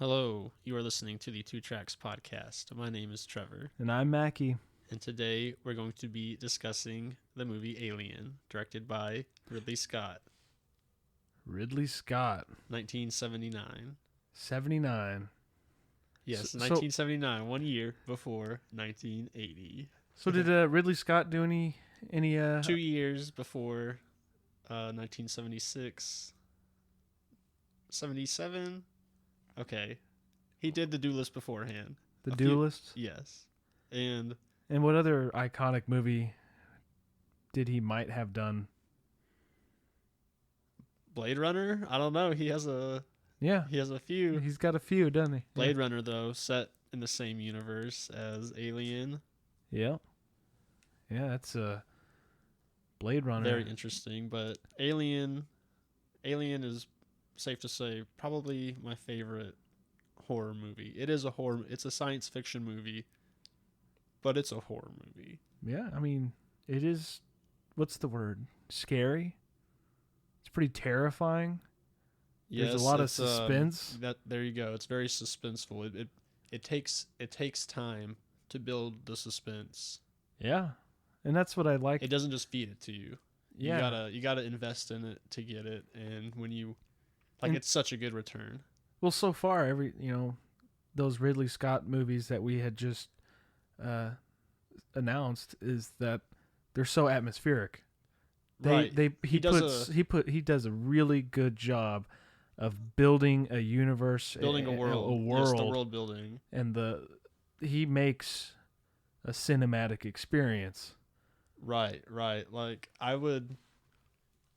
Hello, you are listening to the Two Tracks podcast. My name is Trevor, And I'm Mackie. and today we're going to be discussing the movie Alien, directed by Ridley Scott, Ridley Scott, 1979. 79. Yes, So, 1979, 1 year before 1980. so did Ridley Scott do any 2 years before 1976. 77? Okay. He did The Duelist beforehand. The A few- Duelist? Yes. And And what other iconic movie did he might have done? Blade Runner? I don't know. He has a Yeah, few. he's got a few, doesn't he? Blade Runner, though, set in the same universe as Alien. Yeah. Yeah, that's a Blade Runner. Very interesting, but Alien is, safe to say, probably my favorite horror movie. It's a science fiction movie, but it's a horror movie. Yeah, I mean, it is, what's the word? Scary? It's pretty terrifying. There's a lot of suspense. There you go. It's very suspenseful. It takes time to build the suspense. Yeah. And that's what I like. It doesn't just feed it to you. Yeah. You gotta invest in it to get it, and when you it's such a good return. Well, so far, those Ridley Scott movies that we had just announced is that they're so atmospheric. He does a really good job of building a universe, building a world. Yes, the world building, and he makes a cinematic experience. Right. Like I would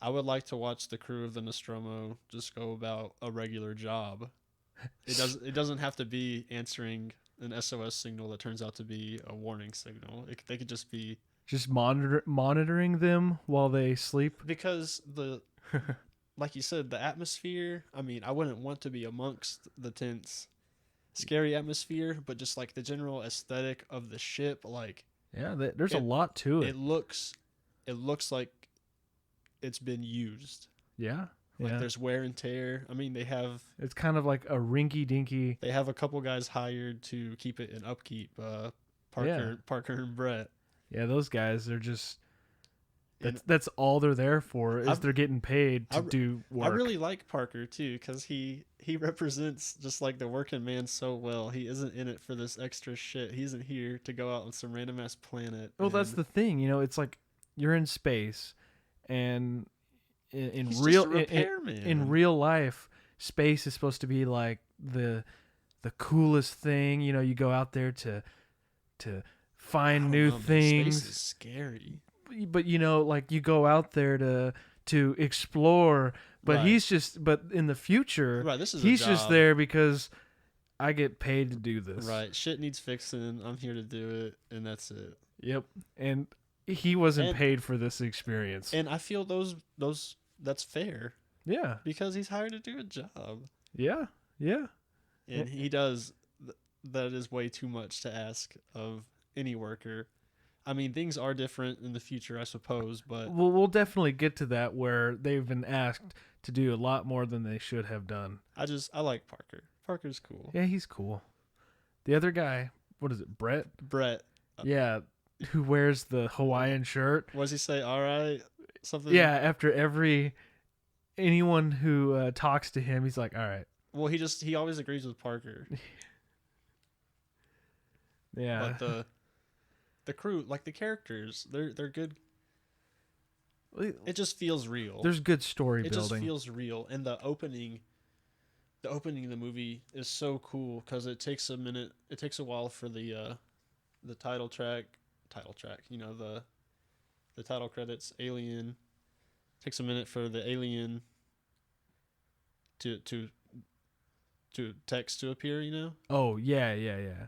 like to watch the crew of the Nostromo just go about a regular job. It doesn't have to be answering an SOS signal that turns out to be a warning signal. They could just be monitoring them while they sleep. Because like you said, the atmosphere. I mean, I wouldn't want to be amongst the tense, scary atmosphere, but just like the general aesthetic of the ship, like there's a lot to it. It looks like it's been used. Yeah. Like there's wear and tear. I mean, it's kind of like a rinky-dinky. They have a couple guys hired to keep it in upkeep. Parker and Brett. Yeah, those guys are just. That's all they're there for. They're getting paid to do work. I really like Parker too, because he represents just like the working man so well. He isn't in it for this extra shit. He isn't here to go out on some random ass planet. Well, that's the thing. It's like you're in space, and in real life, space is supposed to be like the coolest thing. You go out there to find new things. Space is scary. But like you go out there to explore, but right. But in the future, he's just there because I get paid to do this. Right. Shit needs fixing. I'm here to do it, and that's it. Yep. And he wasn't paid for this experience. And I feel those that's fair. Yeah. Because he's hired to do a job. Yeah. Yeah. And he does. That is way too much to ask of any worker. I mean, things are different in the future, I suppose, but we'll definitely get to that where they've been asked to do a lot more than they should have done. I like Parker. Parker's cool. Yeah, he's cool. The other guy, what is it, Brett? Yeah, who wears the Hawaiian shirt. What does he say? All right, something. Yeah, after anyone who talks to him, he's like, all right. Well, he always agrees with Parker. Yeah. But the crew, like the characters, they're good. It just feels real. There's good story building. It just feels real, and the opening of the movie is so cool because it takes a minute. It takes a while for the title track. The title credits. Alien. Takes a minute for the alien to text to appear. Oh yeah.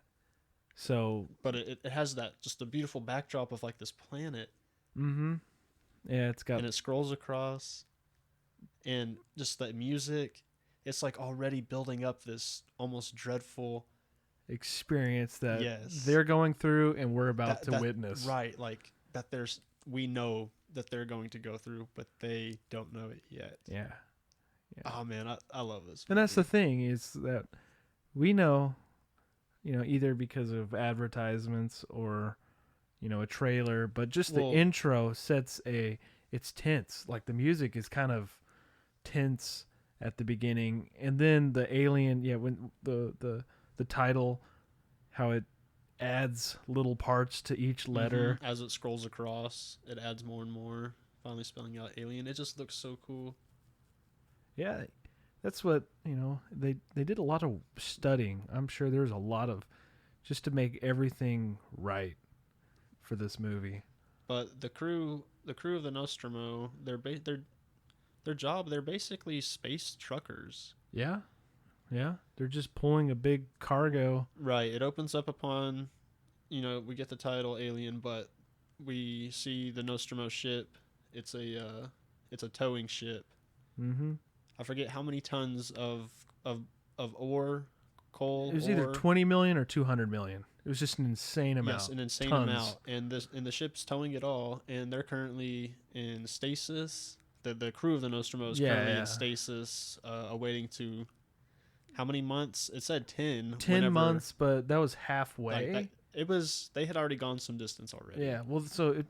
So, but it has that just a beautiful backdrop of like this planet. Mm-hmm. Yeah, and it scrolls across, and just that music, it's like already building up this almost dreadful experience that they're going through, and we're about to witness. Right, like that. We know that they're going to go through, but they don't know it yet. Yeah. Oh man, I love this movie. And that's the thing is that we know, either because of advertisements or, a trailer, but just the intro sets it's tense. Like the music is kind of tense at the beginning, and then the alien, when the title, how it adds little parts to each letter. As it scrolls across, it adds more and more, finally spelling out alien. It just looks so cool. Yeah, that's what, they did a lot of studying. I'm sure there's a lot of, just to make everything right for this movie. But the crew of the Nostromo, their job, they're basically space truckers. Yeah. Yeah, they're just pulling a big cargo. Right. It opens up upon, we get the title Alien, but we see the Nostromo ship. It's a towing ship. Mm-hmm. I forget how many tons of ore, coal. It was either 20 million or 200 million. It was just an insane amount. Yes, an insane amount, and the ship's towing it all, and they're currently in stasis. The crew of the Nostromo is currently in stasis, awaiting to. How many months? It said 10. 10 months, but that was halfway. They had already gone some distance already. Yeah, well, so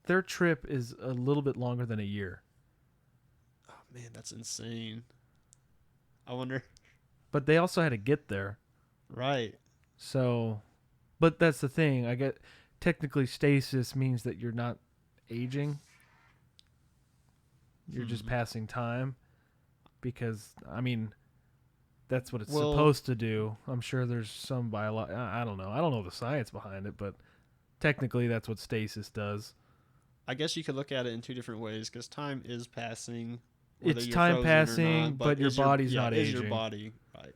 their trip is a little bit longer than a year. Oh man, that's insane. I wonder. But they also had to get there. Right. So, but that's the thing. I get technically stasis means that you're not aging. You're just passing time, because that's what it's supposed to do. I'm sure there's some I don't know. I don't know the science behind it, but technically that's what stasis does. I guess you could look at it in two different ways, because time is passing. It's time passing, not, but your body's not aging. Is your body right?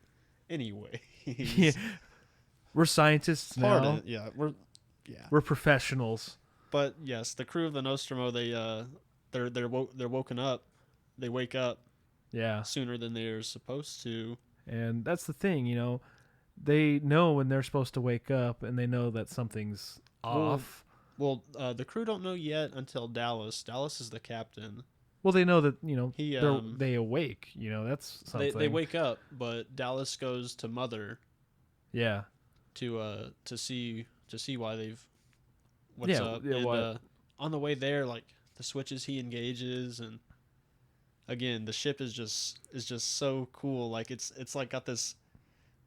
Anyway, yeah. We're scientists now. We're professionals. But yes, the crew of the Nostromo, they're woken up. They wake up. Yeah. Sooner than they're supposed to. And that's the thing, they know when they're supposed to wake up, and they know that something's off. Well, the crew don't know yet until Dallas. Dallas is the captain. Well, they know that, they awake, that's something. They wake up, but Dallas goes to Mother. Yeah. To see why what's up. Yeah, and, on the way there, like the switches he engages, and again, the ship is just so cool. Like it's like got this.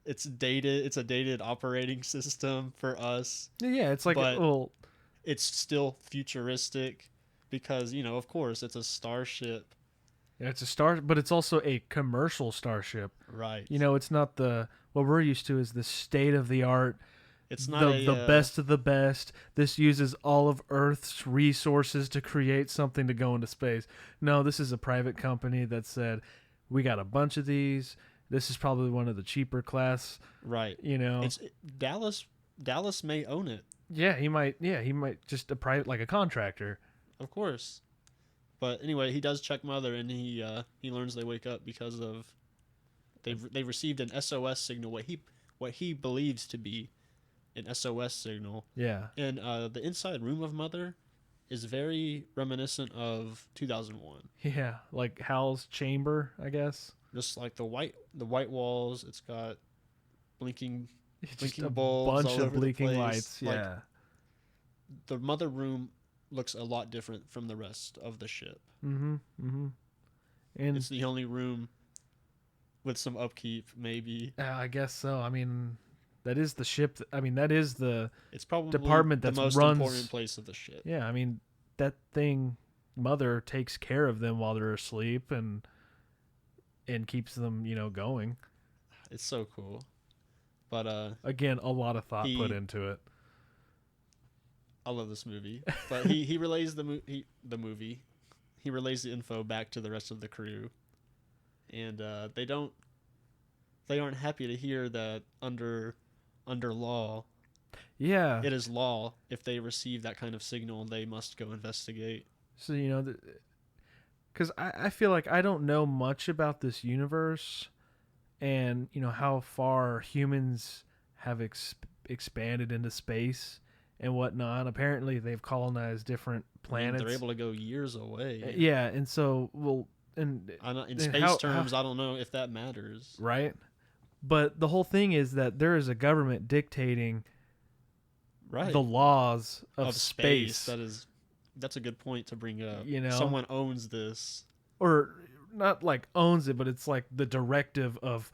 It's dated. It's a dated operating system for us. Yeah, it's like it's still futuristic, because of course it's a starship. Yeah, it's a star, but it's also a commercial starship. Right. It's not what we're used to is the state of the art. It's not the best of the best. This uses all of Earth's resources to create something to go into space. No, this is a private company that said, we got a bunch of these. This is probably one of the cheaper class. Right. It's Dallas may own it. Yeah, he might. Yeah, he might just a private, like a contractor. Of course. But anyway, he does check Mother, and he learns they wake up because of they've received an SOS signal. What he believes to be an SOS signal. Yeah. And the inside room of Mother is very reminiscent of 2001. Yeah, like Hal's chamber, I guess. Just like the white walls, it's got blinking a bulbs, bunch of blinking lights. Yeah. Like, the Mother room looks a lot different from the rest of the ship. Mm-hmm. Mm-hmm. And it's the only room with some upkeep, maybe. I guess so. That is the ship. That is the it's probably department the that most runs, important place of the ship. Yeah, that thing, Mother takes care of them while they're asleep and keeps them, going. It's so cool. But again, a lot of thought put into it. I love this movie, but he relays the movie. He relays the info back to the rest of the crew, and they aren't happy to hear that under law. Yeah, it is law. If they receive that kind of signal, they must go investigate. So because I feel like I don't know much about this universe, and how far humans have expanded into space and whatnot. Apparently, they've colonized different planets. They're able to go years away. Yeah, and so in space terms, I don't know if that matters. Right, But the whole thing is that there is a government dictating right. the laws of space. That's a good point to bring up. You know, someone owns this, or not like owns it, but it's like the directive of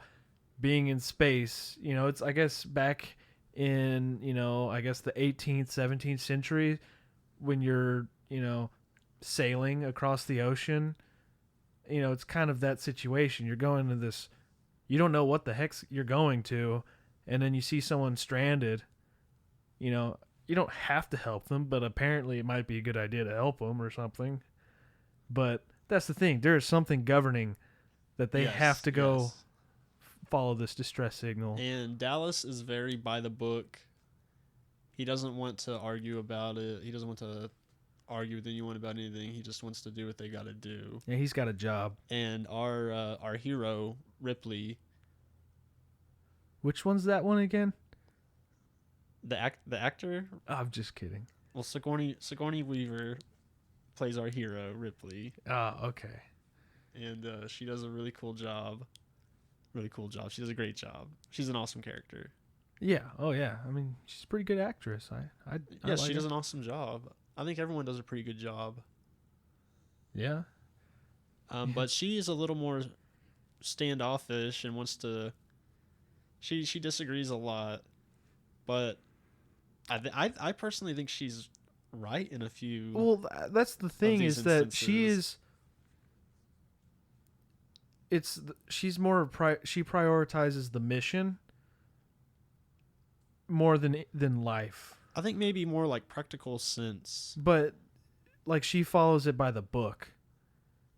being in space. You know, it's I guess back in I guess the 18th, 17th century when you're sailing across the ocean. It's kind of that situation. You're going to this, you don't know what the heck you're going to, and then you see someone stranded. You don't have to help them, but apparently it might be a good idea to help them or something. But that's the thing. There is something governing that they have to go follow this distress signal. And Dallas is very by the book. He doesn't want to argue about it. He doesn't want to argue with anyone about anything. He just wants to do what they got to do. Yeah, he's got a job. And our hero, Ripley. Which one's that one again? The actor? I'm just kidding. Well, Sigourney Weaver plays our hero, Ripley. Oh, okay. And she does a really cool job. Really cool job. She does a great job. She's an awesome character. Yeah. Oh, yeah. I mean, she's a pretty good actress. I like she does an awesome job. I think everyone does a pretty good job. Yeah. But she is a little more standoffish and wants to. She disagrees a lot, but I personally think she's right in a few. Well, that's the thing is that she is. She's more she prioritizes the mission more than life. I think maybe more like practical sense. But like she follows it by the book.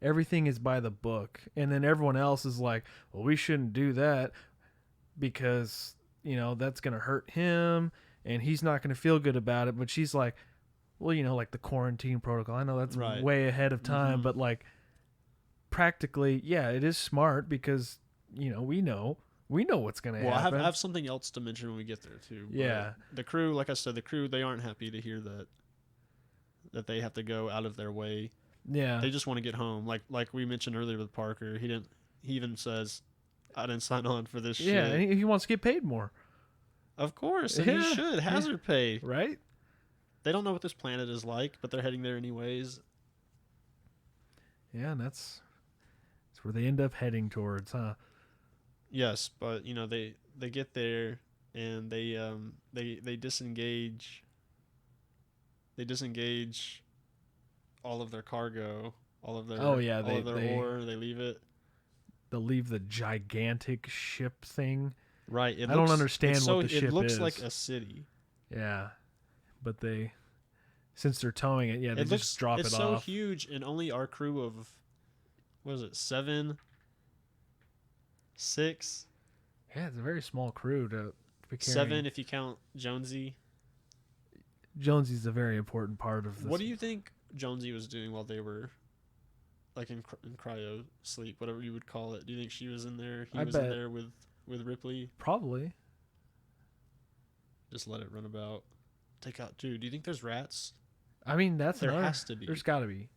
Everything is by the book, and then everyone else is like, "Well, we shouldn't do that because that's gonna hurt him, and he's not gonna feel good about it." But she's like, "Well, like the quarantine protocol. I know that's way ahead of time, but like." Practically, yeah, it is smart because we know what's gonna happen. I have something else to mention when we get there too. Yeah, the crew, like I said, they aren't happy to hear that they have to go out of their way. Yeah, they just want to get home. Like we mentioned earlier with Parker, he even says, "I didn't sign on for this shit." Yeah, and he wants to get paid more. Of course, and he should hazard pay, right? They don't know what this planet is like, but they're heading there anyways. Yeah, and that's where they end up heading towards, huh? Yes, but they get there and they disengage. They disengage all of their cargo, all of their ore. They leave it. They'll leave the gigantic ship thing. Right. I don't understand what the ship is. It looks like a city. Yeah, but since they're towing it, they just drop it off. It's so huge, and only our crew of. What is it, 7? 6? Yeah, it's a very small crew to be carrying. 7 if you count Jonesy. Jonesy's a very important part of this. What do you think Jonesy was doing while they were like in cryo sleep, whatever you would call it? Do you think she was in there? He was in there with Ripley? Probably. Just let it run about. Take out, dude. Do you think there's rats? I mean, there has to be. There's got to be.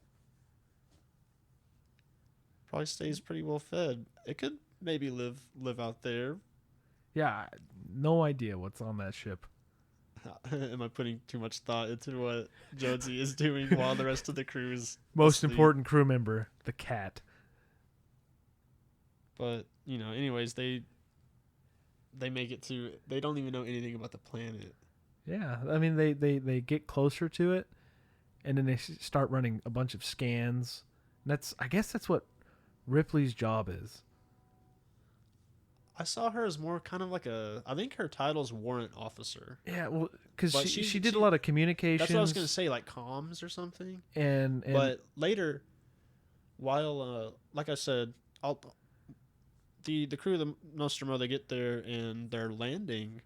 Probably stays pretty well fed. It could maybe live out there. Yeah, no idea what's on that ship. Am I putting too much thought into what Jonesy is doing while the rest of the crew is most asleep? Important crew member, the cat. But anyways, they make it to. They don't even know anything about the planet. Yeah, I mean they get closer to it, and then they start running a bunch of scans. And I guess that's what Ripley's job is. I saw her as more kind of like I think her title's warrant officer. Yeah, well, because she did a lot of communications. That's what I was going to say, like comms or something. And but later, while like I said, the crew of the Nostromo, they get there and their landing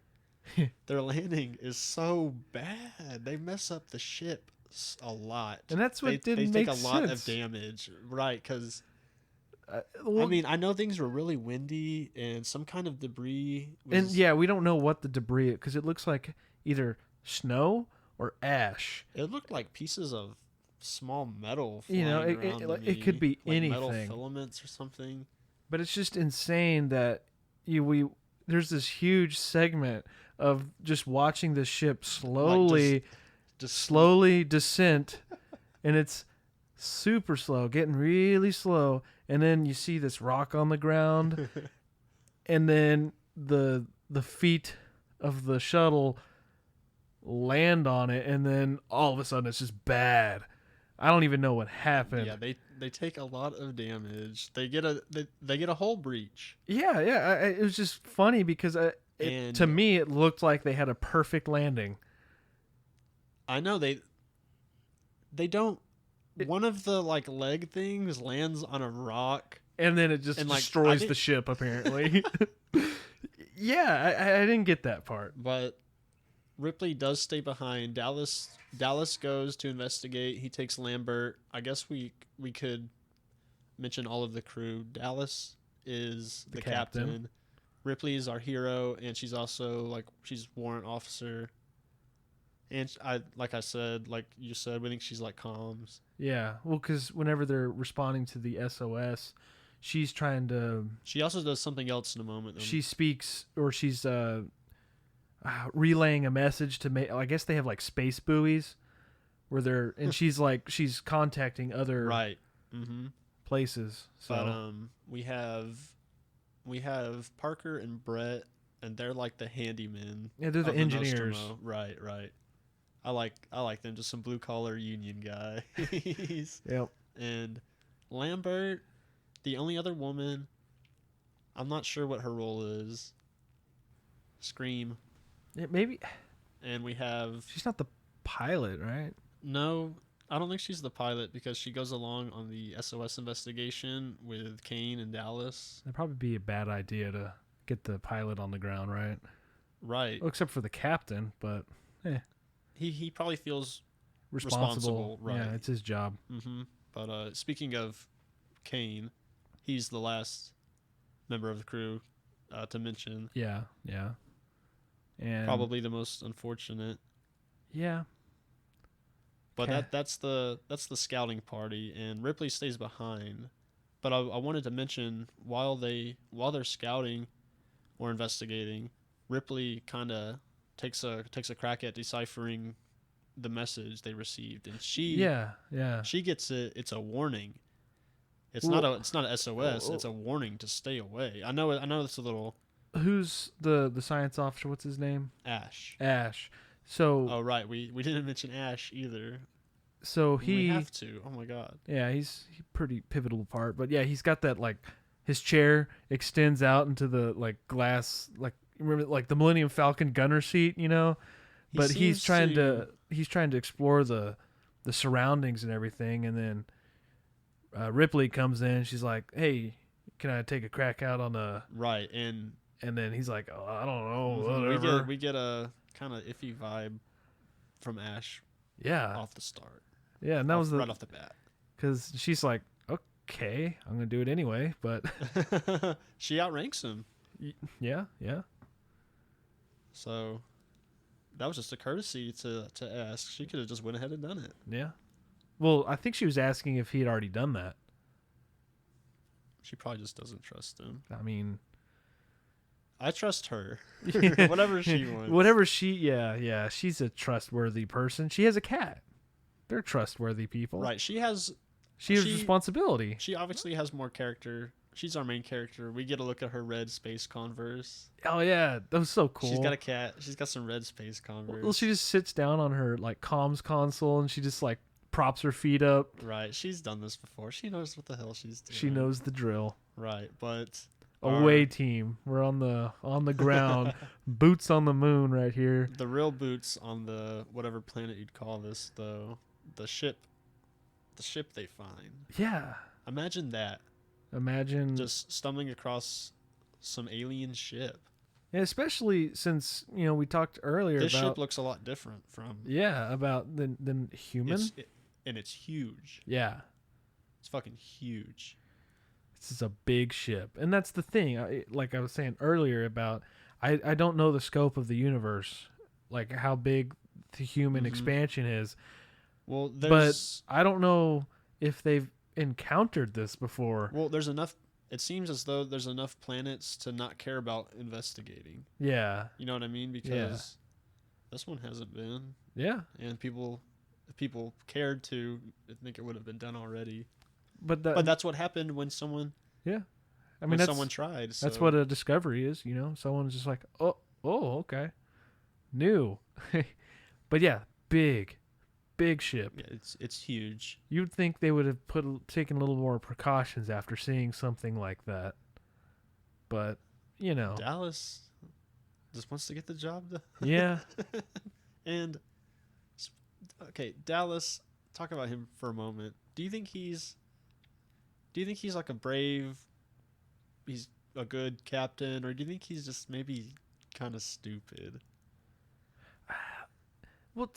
is so bad. They mess up the ship a lot, and that's what didn't make sense. They take a lot of damage, right? Because I mean, I know things were really windy and some kind of debris. And yeah, we don't know what the debris, because it looks like either snow or ash. It looked like pieces of small metal. It could be like anything. Metal filaments or something. But it's just insane that there's this huge segment of just watching the ship slowly, Like just slowly descent, and it's super slow, getting really slow, and then you see this rock on the ground, and then the feet of the shuttle land on it, and then all of a sudden it's just bad. I don't even know what happened. Yeah, they take a lot of damage. They get a hull breach. Yeah, it was just funny because to me it looked like they had a perfect landing. I know they don't. One of the like leg things lands on a rock, and then it just destroys the ship. Apparently, yeah, I didn't get that part. But Ripley does stay behind. Dallas goes to investigate. He takes Lambert. I guess we could mention all of the crew. Dallas is the captain. Ripley is our hero, and she's also she's warrant officer. And like you said, we think she's like comms. Yeah, well, because whenever they're responding to the SOS, she's trying to. She also does something else in a moment. Though. She speaks, or she's relaying a message to make. I guess they have like space buoys, where they're and she's contacting other places. So but we have Parker and Brett, and they're like the handymen. Yeah, they're the engineers. Right. I like them, just some blue collar union guys. Yep. And Lambert, the only other woman, I'm not sure what her role is. Scream. Yeah, maybe. And we have. She's not the pilot, right? No, I don't think she's the pilot because she goes along on the SOS investigation with Kane and Dallas. That'd probably be a bad idea to get the pilot on the ground, right? Right. Well, except for the captain, but He probably feels responsible. Right. Yeah, it's his job. Mm-hmm. But speaking of Kane, he's the last member of the crew to mention. Yeah. And probably the most unfortunate. Yeah. But that's the scouting party, and Ripley stays behind. But I wanted to mention while they're scouting or investigating, Ripley kind of takes a crack at deciphering the message they received, and she gets it. It's a warning. It's not a SOS. It's a warning to stay away. I know it's a little. Who's the science officer? What's his name? Ash. So. Oh right, we didn't mention Ash either. So we have to. Oh my god. Yeah, he's pretty pivotal part, but yeah, he's got that his chair extends out into the glass remember the Millennium Falcon gunner seat, but he's trying to explore the surroundings and everything, and then Ripley comes in. She's like, "Hey, can I take a crack out on the right?" And then he's like, "Oh, I don't know, whatever." We get a kind of iffy vibe from Ash. Yeah, off the start. Yeah, and that was right off the bat. Because she's like, "Okay, I'm gonna do it anyway," but she outranks him. Yeah. So that was just a courtesy to ask. She could have just went ahead and done it. Yeah. Well, I think she was asking if he had already done that. She probably just doesn't trust him. I mean, I trust her. Whatever she wants. Yeah. She's a trustworthy person. She has a cat. They're trustworthy people. Right. She has responsibility. She obviously has more character. She's our main character. We get a look at her red space Converse. Oh yeah, that was so cool. She's got a cat. She's got some red space Converse. Well, she just sits down on her comms console and she just props her feet up. Right. She's done this before. She knows what the hell she's doing. She knows the drill. Right. But away team. We're on the ground. Boots on the moon right here. The real boots on the whatever planet you'd call this, though. The ship they find. Yeah. Imagine that. Imagine just stumbling across some alien ship. Yeah, especially since, we talked earlier this about... ship looks a lot different from... Yeah, than human. And it's huge. Yeah. It's fucking huge. This is a big ship. And that's the thing. Like I was saying earlier about... I don't know the scope of the universe. Like how big the human expansion is. Well, but I don't know if they've encountered this before. Well, there's enough it seems as though there's enough planets to not care about investigating. Yeah. You know what I mean? Because this one hasn't been. Yeah. And people, if people cared to, I think it would have been done already. But that's what happened when someone. Yeah. I mean, mean, someone tried. So. That's what a discovery is. You know, someone's just like, oh, okay, new. But yeah, big ship. Yeah, it's huge. You'd think they would have taken a little more precautions after seeing something like that. But, you know. Dallas just wants to get the job done. Yeah. And, okay, Dallas, talk about him for a moment. Do you think he's like a brave, he's a good captain, or do you think he's just maybe kind of stupid? Well,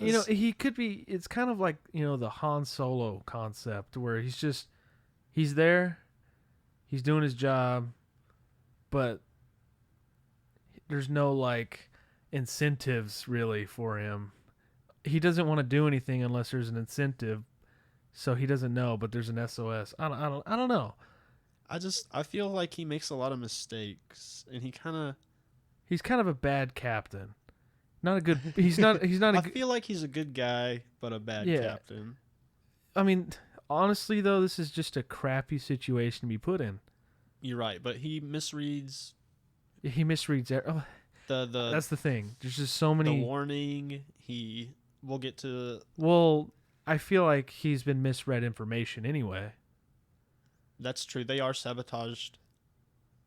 you know, he could be. It's kind of like, you know, the Han Solo concept where he's there, he's doing his job, but there's no like incentives really for him. He doesn't want to do anything unless there's an incentive, so he doesn't know. But there's an SOS. I don't know. I feel like he makes a lot of mistakes, and he's kind of a bad captain. Not a good. He's not. I feel like he's a good guy, but a bad captain. I mean, honestly, though, this is just a crappy situation to be put in. You're right, but he misreads. He misreads. That's the thing. There's just so many. The warning. We'll get to. Well, I feel like he's been misread information anyway. That's true. They are sabotaged.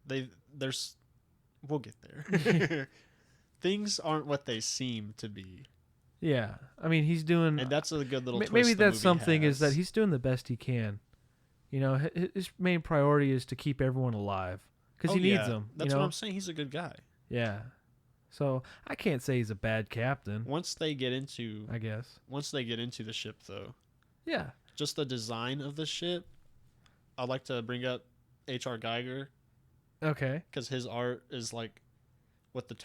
We'll get there. Things aren't what they seem to be. Yeah, I mean, he's doing, and that's a good little twist. Maybe that's something has. Is that he's doing the best he can. You know, his main priority is to keep everyone alive because he needs them. That's what I'm saying. He's a good guy. Yeah, so I can't say he's a bad captain. Once they get into the ship, though. Yeah. Just the design of the ship. I'd like to bring up H.R. Geiger. Okay. Because his art is like, with the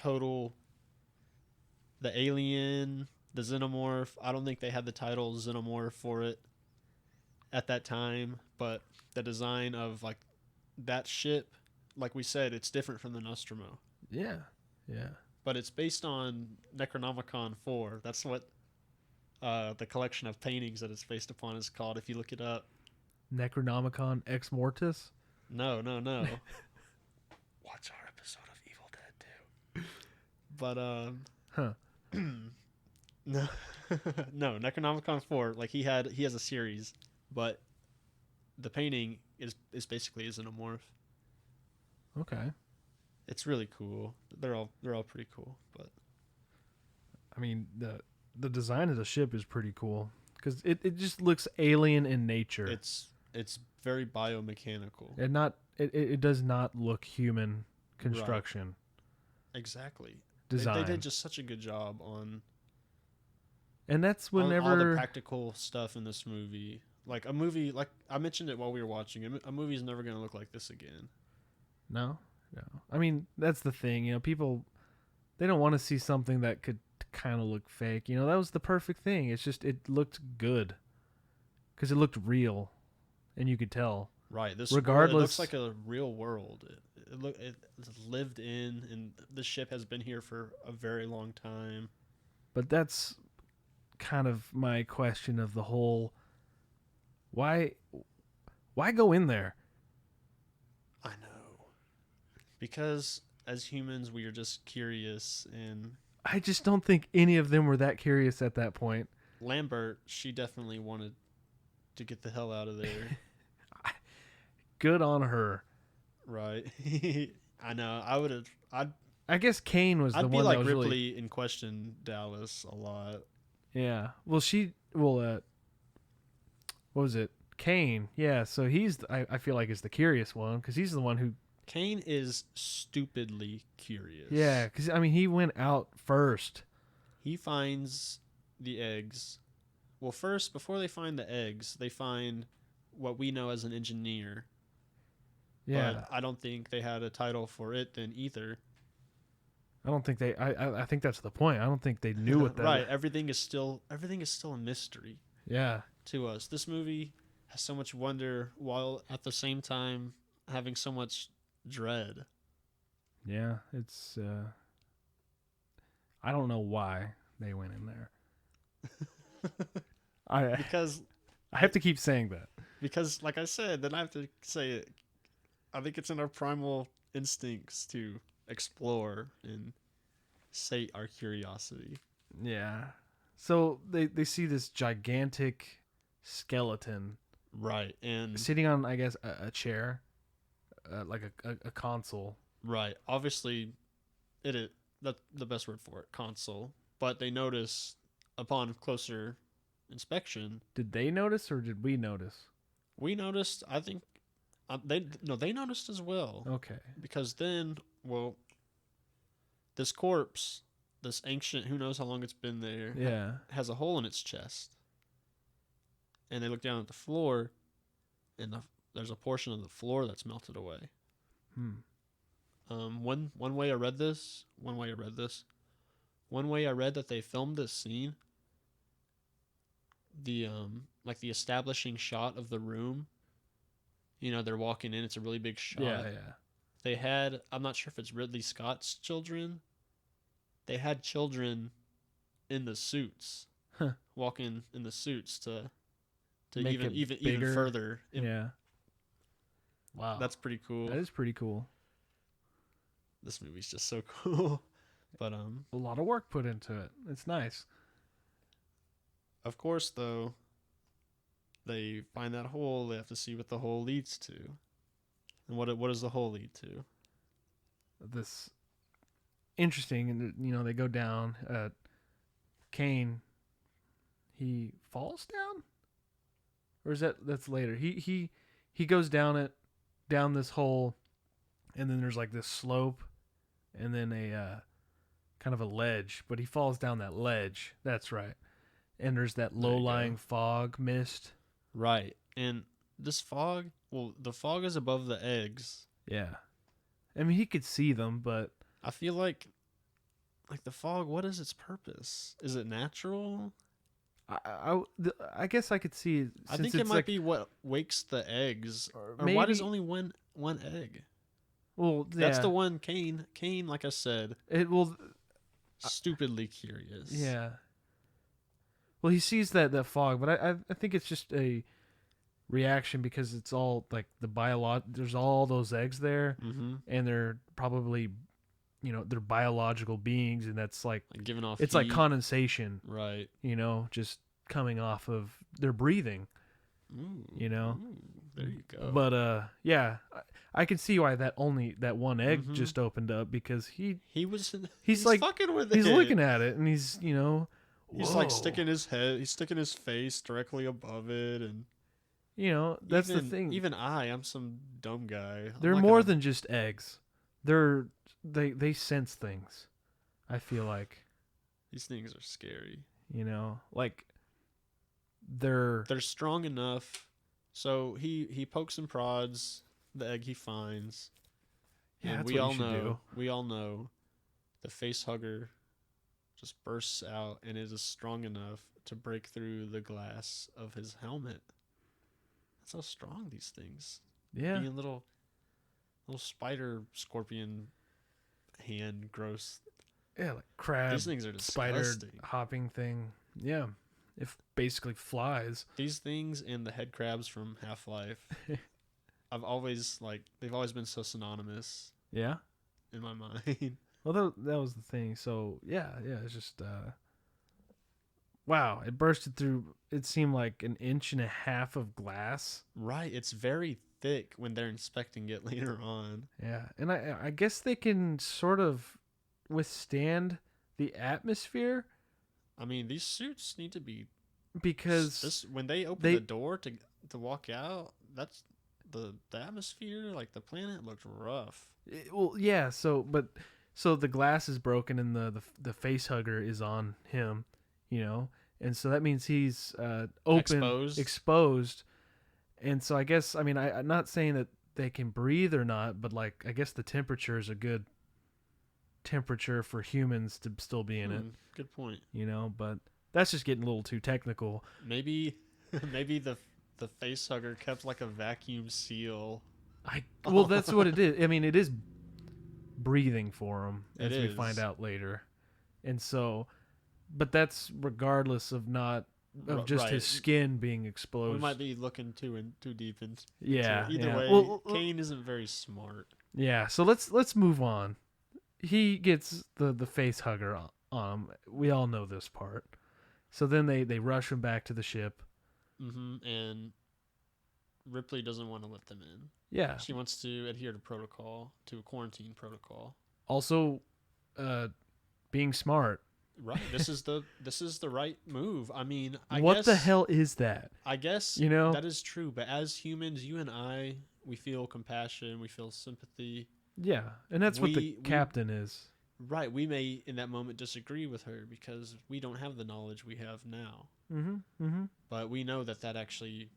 alien, the xenomorph. I don't think they had the title xenomorph for it at that time, but the design of like that ship, like we said, it's different from the Nostromo. Yeah. But it's based on Necronomicon 4. That's what the collection of paintings that it's based upon is called. If you look it up. Necronomicon Ex Mortis? No. Watch our episode of Evil Dead 2. But no, Necronomicon 4. Like he has a series, but the painting is basically a xenomorph. Okay, it's really cool. They're all pretty cool, but I mean the design of the ship is pretty cool because it just looks alien in nature. It's very biomechanical. And it does not look human construction. Right. Exactly. Design. They did just such a good job on. And that's whenever all the practical stuff in this movie. Like a movie, like I mentioned it while we were watching it. A movie's never going to look like this again. No. I mean, that's the thing. You know, people, they don't want to see something that could kind of look fake. You know, that was the perfect thing. It's just, it looked good because it looked real, and you could tell. Right. This regardless, it looks like a real world. It's lived in, and the ship has been here for a very long time. But that's kind of my question of the whole. Why go in there? I know. Because as humans, we are just curious, and I just don't think any of them were that curious at that point. Lambert, she definitely wanted to get the hell out of there. Good on her. Right. I know. I guess Kane was the one that was I'd be like Ripley really in question Dallas a lot. Yeah. Well, what was it? Kane. Yeah. So I feel like is the curious one because he's the one who. Kane is stupidly curious. Yeah, because I mean he went out first. He finds the eggs. Well, first, before they find the eggs, they find what we know as an engineer. Yeah. But I don't think they had a title for it then either. I don't think I think that's the point. I don't think they knew what that right. Everything is still a mystery. Yeah. To us. This movie has so much wonder while at the same time having so much dread. Yeah, it's I don't know why they went in there. I because I have to keep saying that. because like I said, then I have to say it. I think it's in our primal instincts to explore and sate our curiosity. Yeah. So they see this gigantic skeleton Right. And sitting on, I guess, a chair, like a console. right. Obviously it is that's the best word for it, console. But they notice upon closer inspection, Did they notice or did we notice? we noticed, I think they noticed as well. Okay. Because then, well, this corpse, this ancient, who knows how long it's been there, Yeah. has a hole in its chest. And they look down at the floor, and there's a portion of the floor that's melted away. Hmm. One way I read this, one way I read that they filmed this scene. The like the establishing shot of the room. You know, they're walking in. It's a really big shot. Yeah, yeah. They had, I'm not sure if it's Ridley Scott's children. They had children in the suits, walking in the suits to Make even further. Yeah. Wow. That's pretty cool. That is pretty cool. This movie's just so cool. But a lot of work put into it. It's nice. Of course, though, they find that hole. They have to see what the hole leads to. And what does the hole lead to? This interesting, and you know, they go down. Kane, he falls down, or is that's later? He goes down this hole, and then there's like this slope, and then a kind of a ledge. But he falls down that ledge. That's right. And there's that low-lying fog mist. Right. And this fog, well, the fog is above the eggs. Yeah. I mean, he could see them, but I feel like the fog, what is its purpose? Is it natural? I guess I could see. I think it might be what wakes the eggs. Or why does only one egg? Well, that's the one Kane, like I said. It will. Stupidly curious. Yeah. Well, he sees that fog, but I think it's just a reaction because it's all like there's all those eggs there, and they're probably, you know, they're biological beings, and that's like giving off. It's heat. like condensation, right? You know, just coming off of their breathing. Ooh, you know, there you go. But yeah, I can see why that one egg just opened up because he's like fucking with he's it. looking at it and he's, you know. He's like sticking his face directly above it, and you know that's the thing. Even I'm some dumb guy. They're more than just eggs. They sense things. I feel like these things are scary. You know, like they're strong enough. So he pokes and prods the egg he finds. Yeah, and that's we what all you should know. do. We all know the face hugger just bursts out and is strong enough to break through the glass of his helmet. That's how strong these things. Yeah. Being little spider scorpion hand gross. Yeah, like crab. These things are disgusting. Spider hopping thing. Yeah. It basically flies. These things and the head crabs from Half-Life. they've always been so synonymous. Yeah. In my mind. Well, that was the thing. So, yeah, it's just, wow, it bursted through, it seemed like 1.5 inches of glass. Right, it's very thick when they're inspecting it later on. Yeah, and I guess they can sort of withstand the atmosphere. I mean, these suits need to be... Because... when they open the door to walk out, that's... The atmosphere, like the planet, looked rough. Well, yeah, so the glass is broken and the face hugger is on him, you know, and so that means he's exposed, and so I guess I'm not saying that they can breathe or not, but like I guess the temperature is a good temperature for humans to still be in it. Good point. You know, but that's just getting a little too technical. Maybe the face hugger kept like a vacuum seal Well, that's what it is. I mean, it is breathing for him, It as we find is. out later. And so, but that's regardless of not of just Right. his skin being We exposed. might be looking too deep into Yeah, it. Either yeah. way, Well, Kane isn't very smart. yeah. So let's move on. He gets the face hugger on him. We all know this part. So then they rush him back to the ship. And Ripley doesn't want to let them in. Yeah. She wants to adhere to protocol, to a quarantine protocol. Also, being smart. Right. This is the right move. I mean, What the hell is that? I guess that is true. But as humans, you and I, we feel compassion, we feel sympathy. Yeah, and that's what the captain is. Right. We may in that moment disagree with her because we don't have the knowledge we have now. But we know that actually,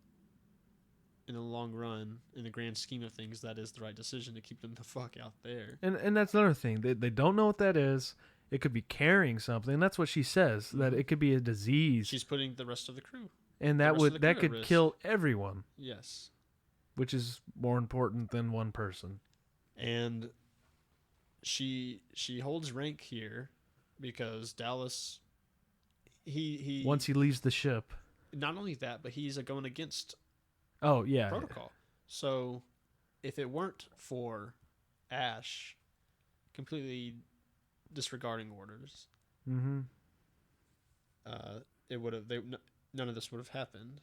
in the long run, in the grand scheme of things, that is the right decision to keep them the fuck out there. And that's another thing. They don't know what that is. It could be carrying something. That's what she says. That it could be a disease. She's putting the rest of the crew. And that could kill everyone. Yes. Which is more important than one person. And she holds rank here because Dallas he once he leaves the ship. Not only that, but he's going against protocol. So if it weren't for Ash completely disregarding orders, it would have none of this would have happened.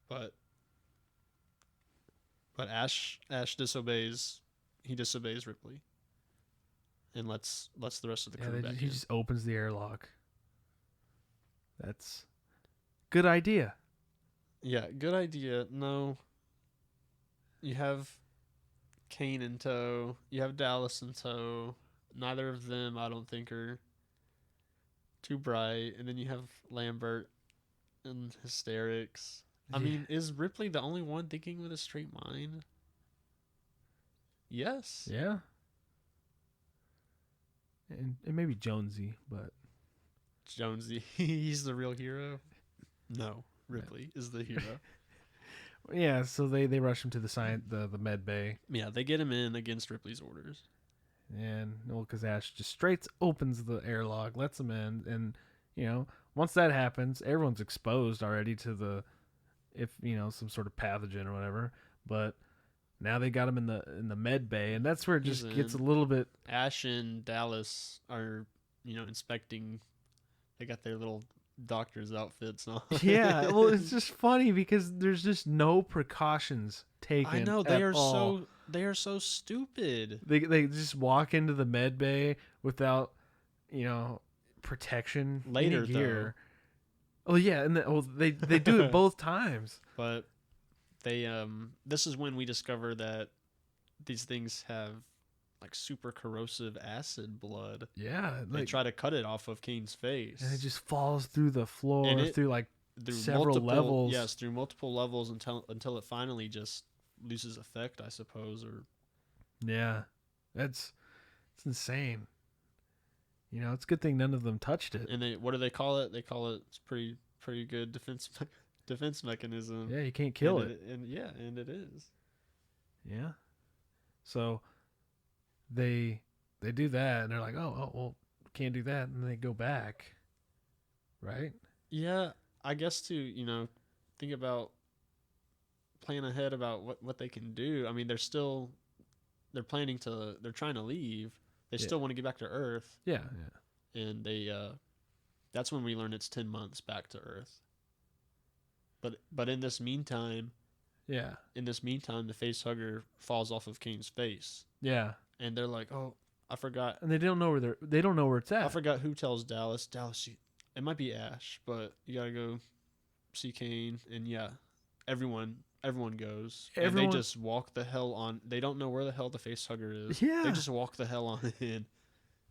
But Ash disobeys. He disobeys Ripley and lets the rest of the crew back in. He just opens the airlock. That's good idea. Yeah, good idea. No. You have Kane in tow. You have Dallas in tow. Neither of them, I don't think, are too bright. And then you have Lambert in hysterics. I mean, is Ripley the only one thinking with a straight mind? Yes. Yeah. And maybe Jonesy, but... Jonesy, he's the real hero? No, Ripley is the hero. Yeah, so they rush him to the med bay. Yeah, they get him in against Ripley's orders. And, because Ash just straight opens the airlock, lets him in, and, once that happens, everyone's exposed already to some sort of pathogen or whatever, but now they got him in the med bay, and that's where it just gets a little bit... Ash and Dallas are, inspecting. They got their little doctor's outfits on. Yeah, well, it's just funny because there's just no precautions taken. I know they are so stupid. They just walk into the med bay without, protection. Later, gear. Though. Oh yeah, and they do it both times. But they this is when we discover that these things have like super corrosive acid blood. Yeah, they try to cut it off of Kane's face, and it just falls through the floor through several levels. Yes, through multiple levels until it finally just loses effect, I suppose. Or yeah, it's insane. It's a good thing none of them touched it. And what do they call it? They call it it's pretty good defense mechanism. Yeah, you can't kill it. And it is. Yeah. So they do that, and they're like, oh, well, can't do that, and they go back, right? Yeah, I guess to think about plan ahead about what they can do. I mean, they're trying to leave. They still want to get back to Earth. Yeah. And they that's when we learn it's 10 months back to Earth. But in this meantime, the face hugger falls off of Kane's face. Yeah. And they're like, "Oh, I forgot." And they don't know where it's at. I forgot who tells Dallas. Dallas, it might be Ash, but you gotta go see Kane. And yeah, everyone goes. And they just walk the hell on. They don't know where the hell the face hugger is. Yeah. They just walk the hell on in,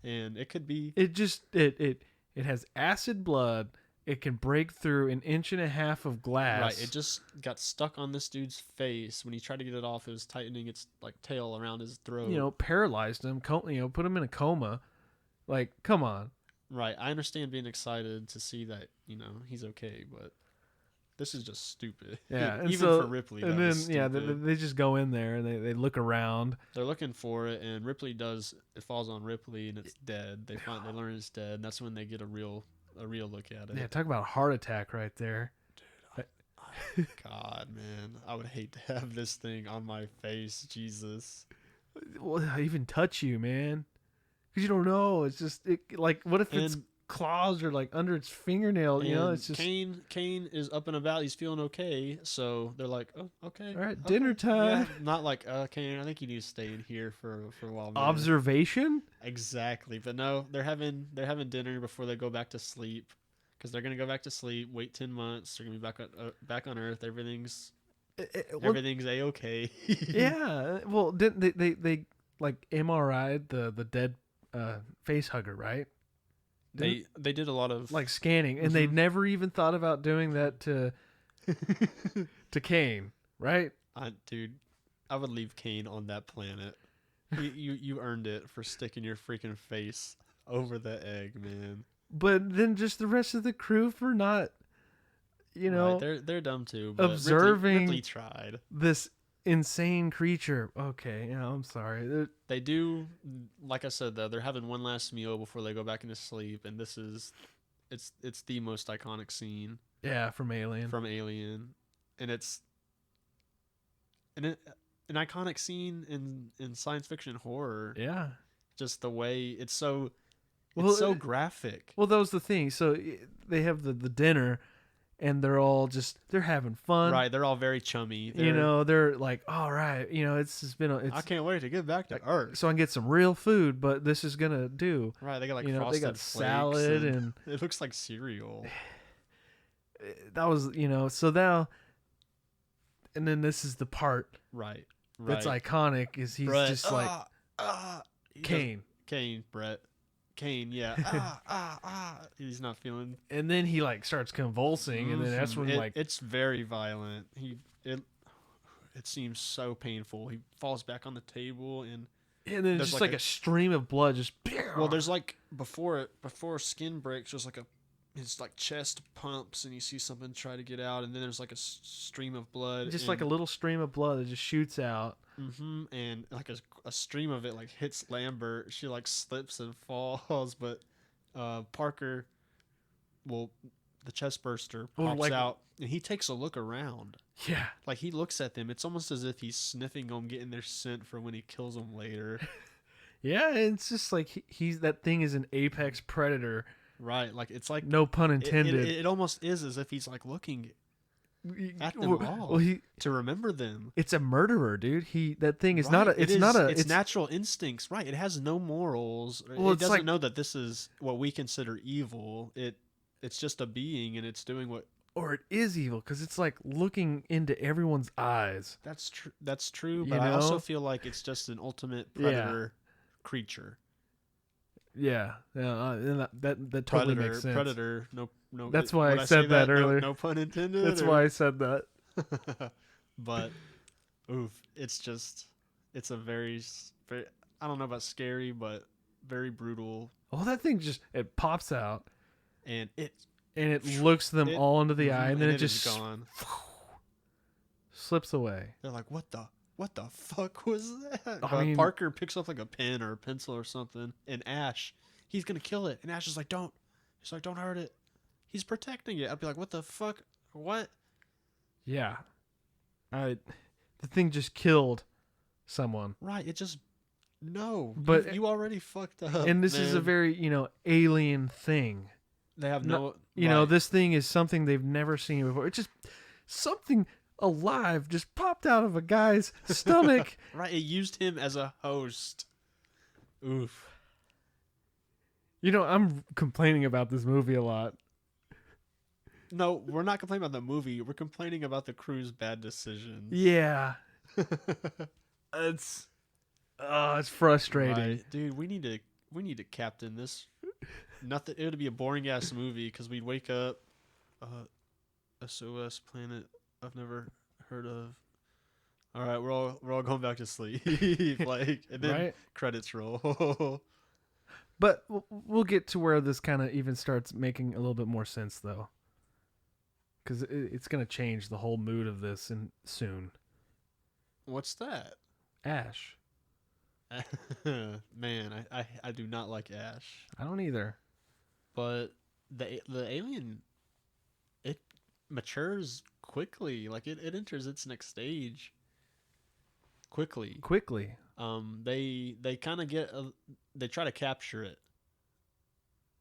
and it could be. It has acid blood. It can break through 1.5 inches of glass. Right, it just got stuck on this dude's face. When he tried to get it off, it was tightening its tail around his throat. Paralyzed him. Put him in a coma. Like, come on. Right, I understand being excited to see that he's okay, but this is just stupid. Yeah, and Even so, for Ripley, and that then was yeah, stupid. they just go in there and they look around. They're looking for it, and Ripley does. It falls on Ripley, and it's dead. They learn it's dead. And that's when they get a real look at it. Yeah, talk about a heart attack right there. God, man, I would hate to have this thing on my face. Jesus. Well, even touch you, man, because you don't know. It's just like, what if its claws are like under its fingernail? You know, it's just Kane is up and about. He's feeling okay, so they're like, oh, okay, all right, okay. dinner time. Yeah, not like, Kane, I think you need to stay in here for a while. Man. Observation. Exactly, but no, they're having dinner before they go back to sleep, because they're gonna go back to sleep. Wait 10 months. They're gonna be back on Earth. Everything's a-okay. Yeah. Well, didn't they like MRI'd the dead face hugger, right? They did a lot of like scanning, and they never even thought about doing that to Kane, right? Dude, I would leave Kane on that planet. You earned it for sticking your freaking face over the egg, man. But then just the rest of the crew for not, you know, right. They're dumb too. But observing Ripley tried this insane creature. Okay, yeah, I'm sorry. They do, like I said though, they're having one last meal before they go back into sleep, and this is, it's the most iconic scene. Yeah, from Alien. And it's an iconic scene in science fiction horror. Yeah, just the way it's so graphic. Well, that was the thing. So they have the dinner, and they're having fun. Right, they're all very chummy. They're like, all right, I can't wait to get back to Earth so I can get some real food, but this is gonna do. Right, they got like frosted they got salad and it looks like cereal. That was, so now, and then this is the part right that's iconic is he's Brett, just like Kane, Brett. Kane, yeah. He's not feeling. And then he like starts convulsing, and then that's when it's very violent. It seems so painful. He falls back on the table, and then just like a stream of blood just. Well, there's like before skin breaks, there's like his like chest pumps, and you see something try to get out, and then there's like a stream of blood, just like a little stream of blood that just shoots out. And like a stream of it like hits Lambert. She like slips and falls, but Parker, the chest burster pops out, and he takes a look around. Yeah, like he looks at them. It's almost as if he's sniffing them, getting their scent for when he kills them later. Yeah, it's just like he's that thing is an apex predator. Right, like it's like no pun intended. It almost is as if he's like looking at them all to remember them. It's a murderer, dude. That thing is it's natural instincts, right? It has no morals. Well, it doesn't know that this is what we consider evil. It's just a being, and it's doing what. Or it is evil because it's like looking into everyone's eyes. That's true. That's true. But I also feel like it's just an ultimate predator creature. Yeah, that totally makes sense. Predator. No. That's why I said that earlier. No pun intended. That's why I said that. But, it's a very, I don't know about scary, but very brutal. Oh, that thing it pops out, and it looks them all into the eye, and then it just gone. Slips away. They're like, what the fuck was that? Parker picks up like a pen or a pencil or something, and Ash, he's gonna kill it, and Ash is like, don't hurt it. He's protecting it. I'd be like, what the fuck? What? Yeah. The thing just killed someone. Right. It just no. But you already fucked up. And this is a very, alien thing. They have no this thing is something they've never seen before. It's just something alive just popped out of a guy's stomach. Right. It used him as a host. Oof. I'm complaining about this movie a lot. No, we're not complaining about the movie. We're complaining about the crew's bad decisions. Yeah. It's frustrating. Right. Dude, we need to captain this. Nothing. It would be a boring ass movie because we'd wake up, SOS planet I've never heard of. All right, we're all going back to sleep. And then credits roll. But we'll get to where this kind of even starts making a little bit more sense, though. because it's gonna change the whole mood of this soon. What's that? Ash. Man, I do not like Ash. I don't either. But the alien, it matures quickly. Like it enters its next stage quickly. They kind of they try to capture it.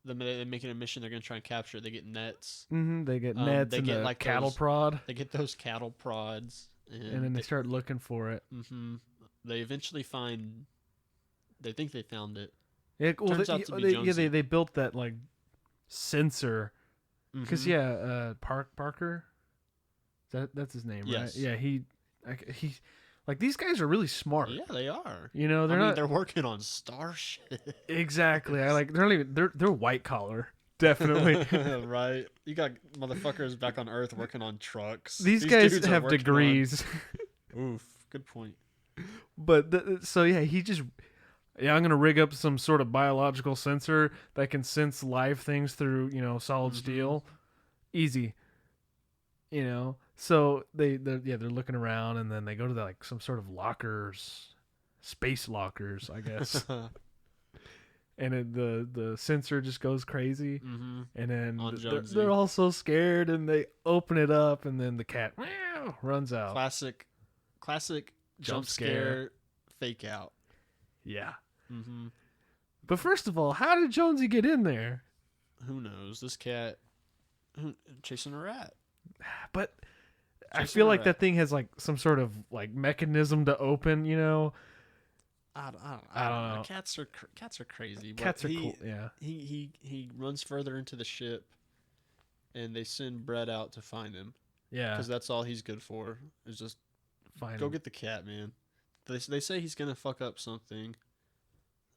They make it a mission. They're gonna try and capture it. They get nets. They get nets. They get like cattle prod. They get those cattle prods, and then they start looking for it. They eventually find. They think they found it. Yeah, well, they built that like sensor because Parker. That's his name, yes. right? Yeah, he like these guys are really smart. Yeah, they are. You know, they're working on star shit. Exactly. They're white collar. Definitely. Right. You got motherfuckers back on Earth working on trucks. These guys have degrees. Oof. Good point. But I'm gonna rig up some sort of biological sensor that can sense live things through solid steel. Easy. So they're looking around, and then they go to like some sort of lockers, space lockers, I guess. And the sensor just goes crazy, and then they're all so scared, and they open it up, and then the cat runs out. Classic jump scare fake out. Yeah. But first of all, how did Jonesy get in there? Who knows? This cat chasing a rat. But I feel like that thing has like some sort of like mechanism to open. I don't know. Cats are crazy. Cats are cool. Yeah. He runs further into the ship, and they send Brett out to find him. Yeah. Because that's all he's good for is just go get the cat, man. They say he's gonna fuck up something.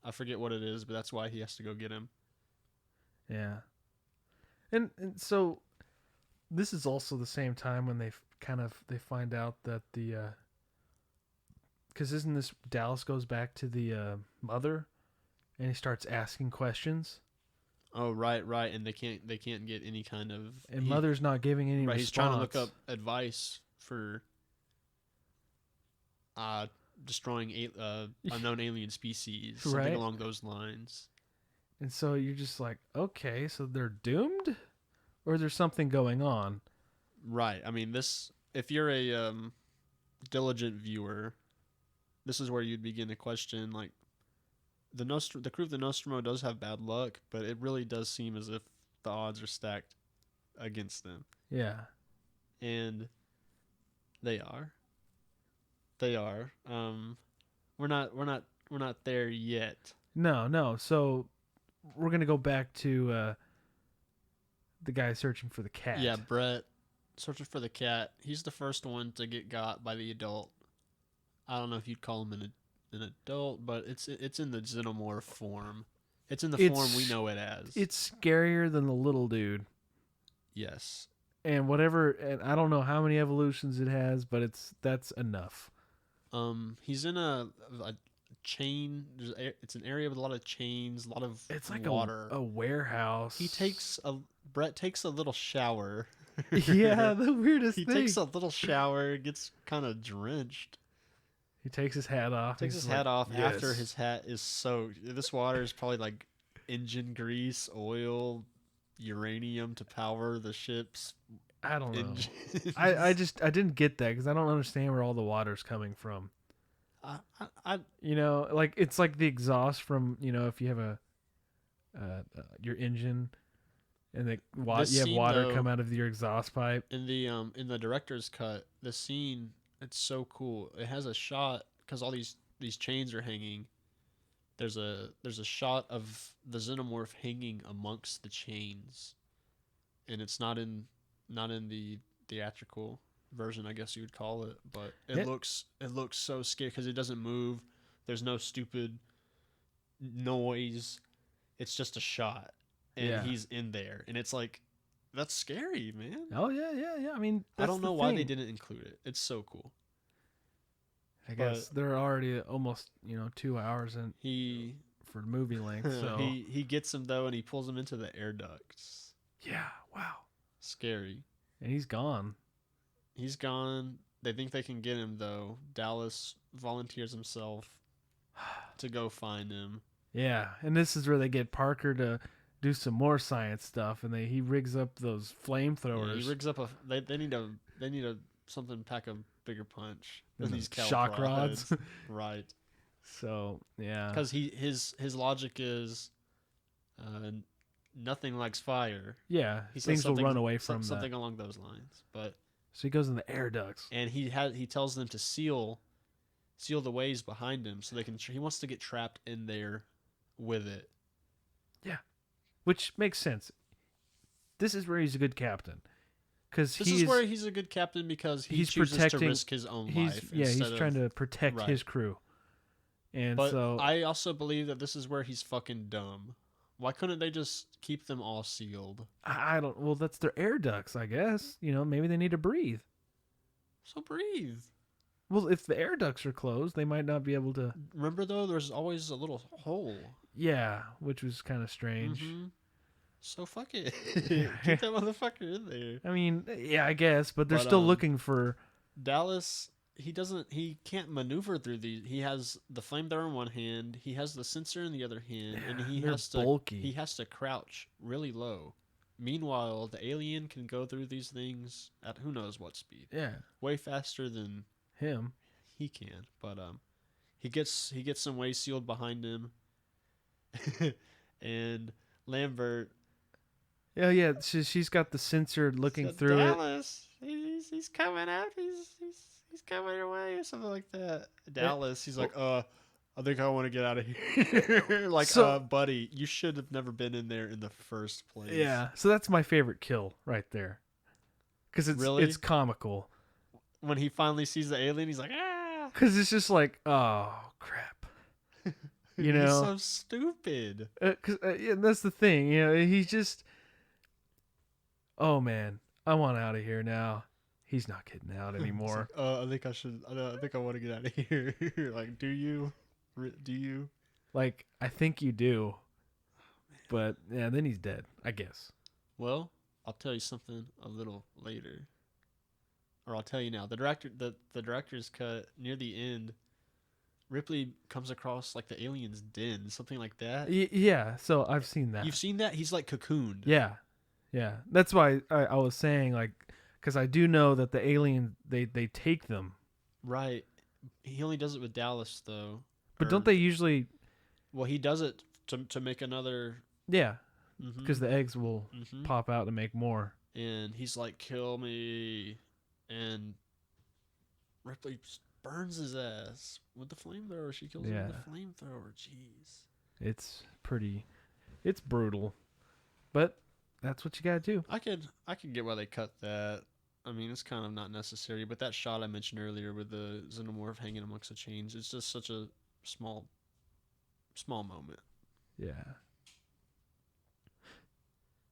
I forget what it is, but that's why he has to go get him. Yeah. And so this is also the same time when they find out that because isn't this Dallas goes back to the mother, and he starts asking questions. Oh right, and they can't get any kind of. And mother's not giving any response. He's trying to look up advice for destroying unknown alien species, something along those lines. And so you're just like, okay, so they're doomed, or there's something going on. Right. I mean, if you're a diligent viewer, this is where you'd begin to question, like, the crew of the Nostromo does have bad luck, but it really does seem as if the odds are stacked against them. Yeah. And they are. We're not there yet. No. So we're gonna go back to the guy searching for the cat. Yeah, Brett searching for the cat. He's the first one to get got by the adult. I don't know if you'd call him an adult, but it's in the xenomorph form. It's in the form we know it as. It's scarier than the little dude. Yes. And I don't know how many evolutions it has, but that's enough. He's in a chain. It's an area with a lot of chains, a lot of it's like water. A warehouse. Brett takes a little shower. Yeah, the weirdest thing. He takes a little shower, gets kind of drenched. He takes his hat off. After his hat is soaked. This water is probably like engine grease, oil, uranium to power the ship's. I don't know. I didn't get that because I don't understand where all the water's coming from. Like it's like the exhaust from if you have your engine, and you have water come out of your exhaust pipe. In the director's cut, the scene, it's so cool. It has a shot because all these chains are hanging. There's a shot of the xenomorph hanging amongst the chains, and it's not in the theatrical version, I guess you would call it, but it looks so scary because it doesn't move. There's no stupid noise. It's just a shot, and he's in there, and it's like, that's scary, man. Oh yeah. I mean, I don't know why they didn't include it. It's so cool. I guess they're already almost 2 hours in for movie length. So he gets him though, and he pulls him into the air ducts. Yeah. Wow. Scary. And he's gone. He's gone. They think they can get him, though. Dallas volunteers himself to go find him. Yeah, and this is where they get Parker to do some more science stuff, and he rigs up those flamethrowers. Yeah, he rigs up they need something pack a bigger punch than these shock rods. Right. So yeah, because his logic is, nothing likes fire. Yeah, things will run away from something along those lines. But so he goes in the air ducts, and he tells them to seal the ways behind him so they can. He wants to get trapped in there with it. Yeah, which makes sense. This is where he's a good captain. This is where he's a good captain because he chooses to risk his own life. Yeah, he's trying to protect his crew. And but so I also believe that this is where he's fucking dumb. Why couldn't they just keep them all sealed? I don't. Well, that's their air ducts, I guess. Maybe they need to breathe. So breathe. Well, if the air ducts are closed, they might not be able to. Remember, though, there's always a little hole. Yeah, which was kind of strange. Mm-hmm. So fuck it. Keep that motherfucker in there. I mean, yeah, I guess, but they're still looking for Dallas. He can't maneuver through these. He has the flamethrower in one hand. He has the sensor in the other hand, and he has to bulky. He has to crouch really low. Meanwhile, the alien can go through these things at who knows what speed. Yeah, way faster than him. He can, but he gets some ways sealed behind him, and Lambert. Oh yeah, she's got the sensor looking through Dallas, he's coming out. He's coming away or something like that. Dallas, he's like, I think I want to get out of here. Like, buddy, you should have never been in there in the first place. Yeah, so that's my favorite kill right there, because it's comical. When he finally sees the alien, he's like, ah, because it's just like, oh crap. He's so stupid. And that's the thing, he's just. Oh man, I want out of here now. He's not getting out anymore. Like, I think I should. I think I want to get out of here. Like, do you? Do you? Like, I think you do. But yeah, then he's dead, I guess. Well, I'll tell you something a little later, or I'll tell you now. The director's cut near the end. Ripley comes across like the alien's den, something like that. Yeah, so I've seen that. You've seen that? He's like cocooned. Yeah. That's why I was saying, like, because I do know that the alien, they take them. Right. He only does it with Dallas, though. But don't they usually... Well, he does it to make another... Yeah, because the eggs will pop out to make more. And he's like, kill me. And Ripley burns his ass with the flamethrower. She kills him with the flamethrower. Jeez. It's brutal. But that's what you gotta do. I could get why they cut that. I mean, it's kind of not necessary, but that shot I mentioned earlier with the xenomorph hanging amongst the chains, it's just such a small moment. Yeah.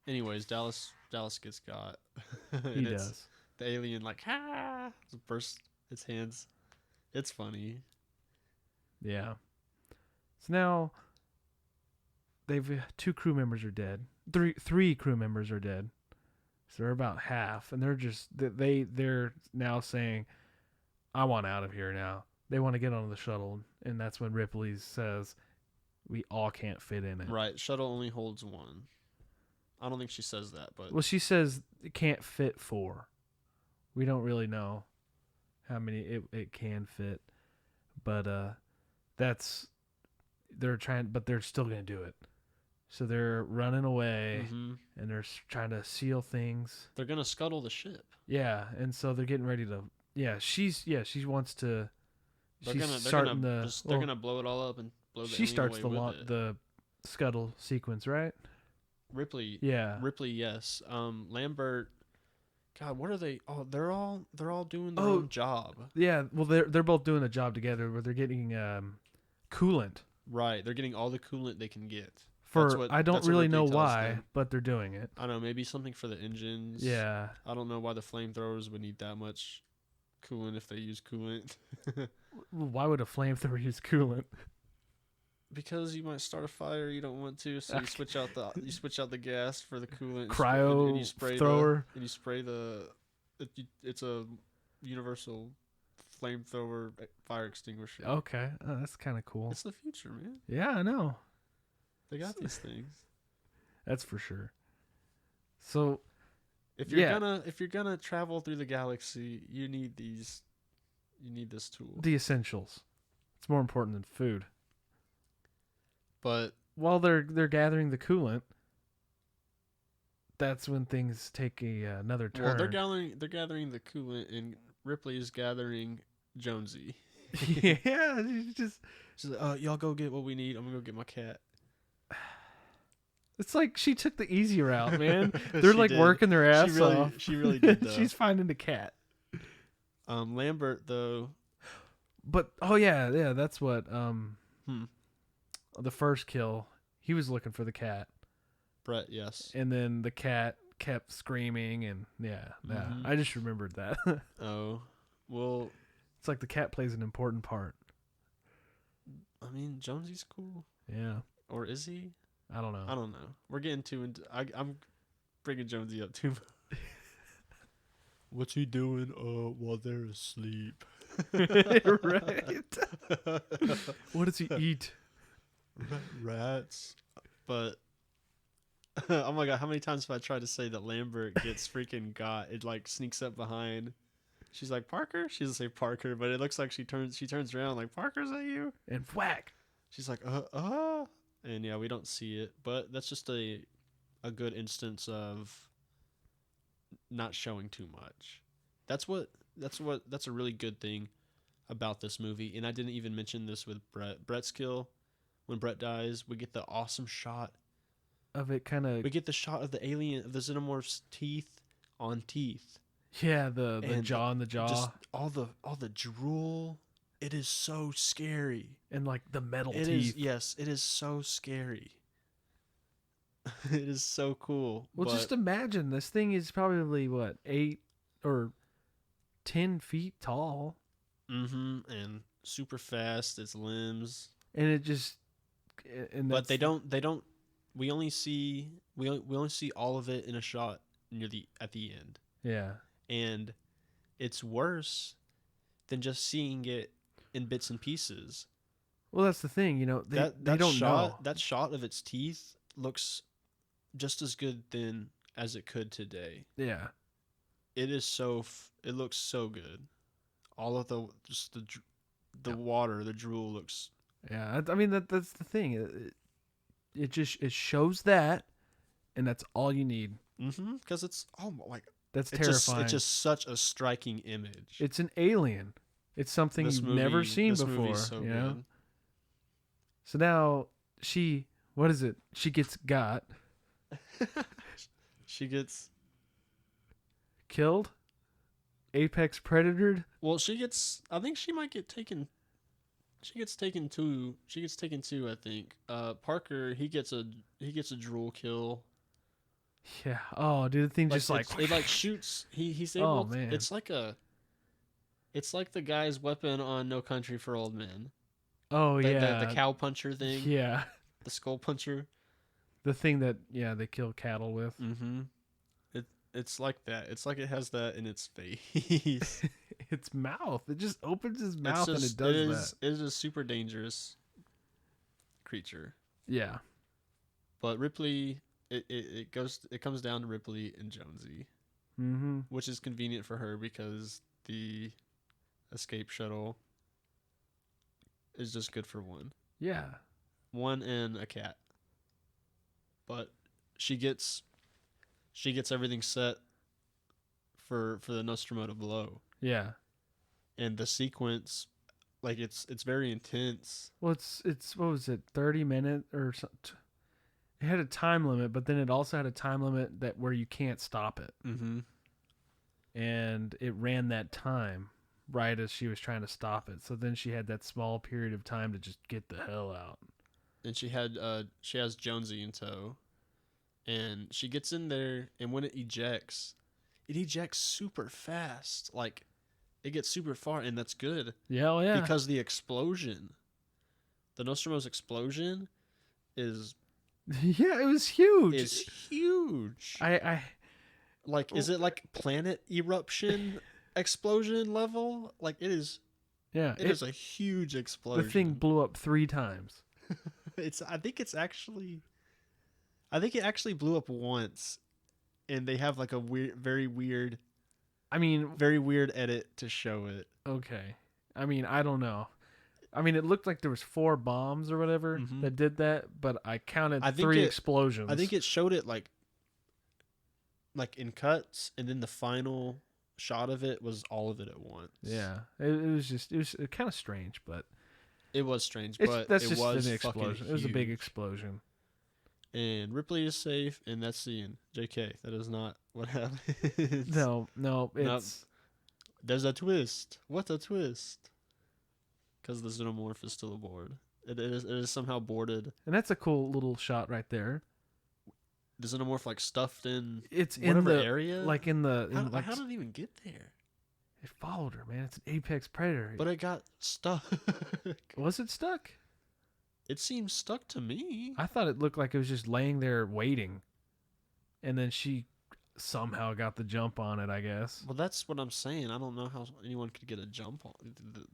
Anyways, Dallas gets got. He does. The alien bursts its hands. It's funny. Yeah. So now they've 2 crew members are dead. Three crew members are dead. So they're about half, and they're now saying, "I want out of here now." They want to get on the shuttle, and that's when Ripley says, "We all can't fit in it." Right. Shuttle only holds 1. I don't think she says that, but well, she says it can't fit 4. We don't really know how many it can fit, but they're trying, but they're still gonna do it. So they're running away, and they're trying to seal things. They're gonna scuttle the ship. Yeah, and so they're getting ready to. Yeah, she wants to. They're gonna blow it all up and blow the She starts away the scuttle sequence, right? Ripley. Yeah. Ripley. Yes. Lambert. God, what are they? Oh, they're all doing their own job. Yeah. Well, they're both doing a job together where they're getting coolant. Right. They're getting all the coolant they can get. I don't really know why, but they're doing it. I don't know, maybe something for the engines. Yeah. I don't know why the flamethrowers would need that much coolant if they use coolant. Why would a flamethrower use coolant? because you might start a fire you don't want to, so you switch out the gas for the coolant, and you spray thrower. it's a universal flamethrower fire extinguisher. Okay, that's kind of cool. It's the future, man. Yeah, I know. They got these things. That's for sure. So, if you're gonna travel through the galaxy, you need these. You need this tool. The essentials. It's more important than food. But while they're gathering the coolant, that's when things take another turn. Well, they're gathering the coolant, and Ripley is gathering Jonesy. Yeah, she's like, y'all go get what we need. I'm gonna go get my cat. It's like she took the easy route, man. They're like working their ass off. She really did. Though. She's finding the cat. Lambert though. But yeah, that's what the first kill, he was looking for the cat. Brett, yes. And then the cat kept screaming, and yeah, I just remembered that. Oh, well, it's like the cat plays an important part. I mean, Jonesy's cool. Yeah. Or is he? I don't know. We're getting too into. I'm bringing Jonesy up too much. What's he doing? While they're asleep. Right. What does he eat? Rats. But oh my god, how many times have I tried to say that Lambert gets freaking got? It like sneaks up behind. She's like, Parker? She doesn't say Parker, but it looks like she turns around like, Parker's that you? And whack. She's like, and yeah, we don't see it, but that's just a good instance of not showing too much. That's a really good thing about this movie. And I didn't even mention this with Brett. Brett's kill, when Brett dies, we get the awesome shot of it kind of. We get the shot of the alien, of the xenomorph's teeth on teeth. Yeah, the jaw on the jaw. Just all the drool. It is so scary. And like the metal teeth. Yes, it is so scary. It is so cool. Well, just imagine, this thing is probably what, 8 or 10 feet tall. Mm-hmm. And super fast. Its limbs. And it just. But they don't. We only see all of it in a shot at the end. Yeah. And it's worse than just seeing it in bits and pieces. Well, that's the thing, they don't know. That shot of its teeth looks just as good then as it could today. Yeah. It looks so good. All of the water, the drool looks. Yeah, I mean that's the thing. It shows that, and that's all you need. Mm-hmm. Because it's that's terrifying. It's just such a striking image. It's an alien. It's something you've never seen before. So good. So now she gets got. She gets killed. Apex predator. Well, I think she might get taken. She gets taken too. I think. Parker, he gets a drool kill. Yeah. Oh, dude, the thing just it like shoots. He's able. Oh, man. It's like the guy's weapon on No Country for Old Men. Oh, the cow puncher thing. Yeah. The skull puncher. The thing that they kill cattle with. Mm-hmm. It's like that. It's like it has that in its face. Its mouth. It just opens its mouth and it does that. It is a super dangerous creature. Yeah. But Ripley, it comes down to Ripley and Jonesy. Mm-hmm. Which is convenient for her because the escape shuttle is just good for one. Yeah. One and a cat. But she gets everything set for the Nostromo to blow. Yeah. And the sequence, like it's very intense. Well, it's what was it, 30 minutes or something? It had a time limit, but then it also had a time limit where you can't stop it. Mm-hmm. And it ran that time right as she was trying to stop it. So then she had that small period of time to just get the hell out. And she has Jonesy in tow. And she gets in there, and when it ejects super fast. Like, it gets super far, and that's good. Yeah, oh yeah. Because the explosion The Nostromo's explosion is Yeah, it was huge. is huge. I Like, is it like planet eruption explosion level? Like, it is. yeah, It is a huge the explosion. thing blew up 3 times. I think it actually blew up once, and they have like a very weird edit to show it. Okay. I mean, I don't know. I mean, it looked like there was 4 bombs or whatever that did that, but I counted 3 explosions. I think it showed it like in cuts, and then the final shot of it was all of it at once. Yeah, it was kind of strange, but it was strange. But that's it just was an explosion. It was a big explosion. And Ripley is safe, and that's the end. JK, that is not what happens. No, it's there's a twist. What a twist! Because the xenomorph is still aboard. It is somehow boarded. And that's a cool little shot right there. The xenomorph like stuffed in. It's whatever in the area. like in the. In how did it even get there? It followed her, man. It's an apex predator. But it got stuck. Was it stuck? It seemed stuck to me. I thought it looked like it was just laying there waiting, and then she somehow got the jump on it, I guess. Well, that's what I'm saying. I don't know how anyone could get a jump on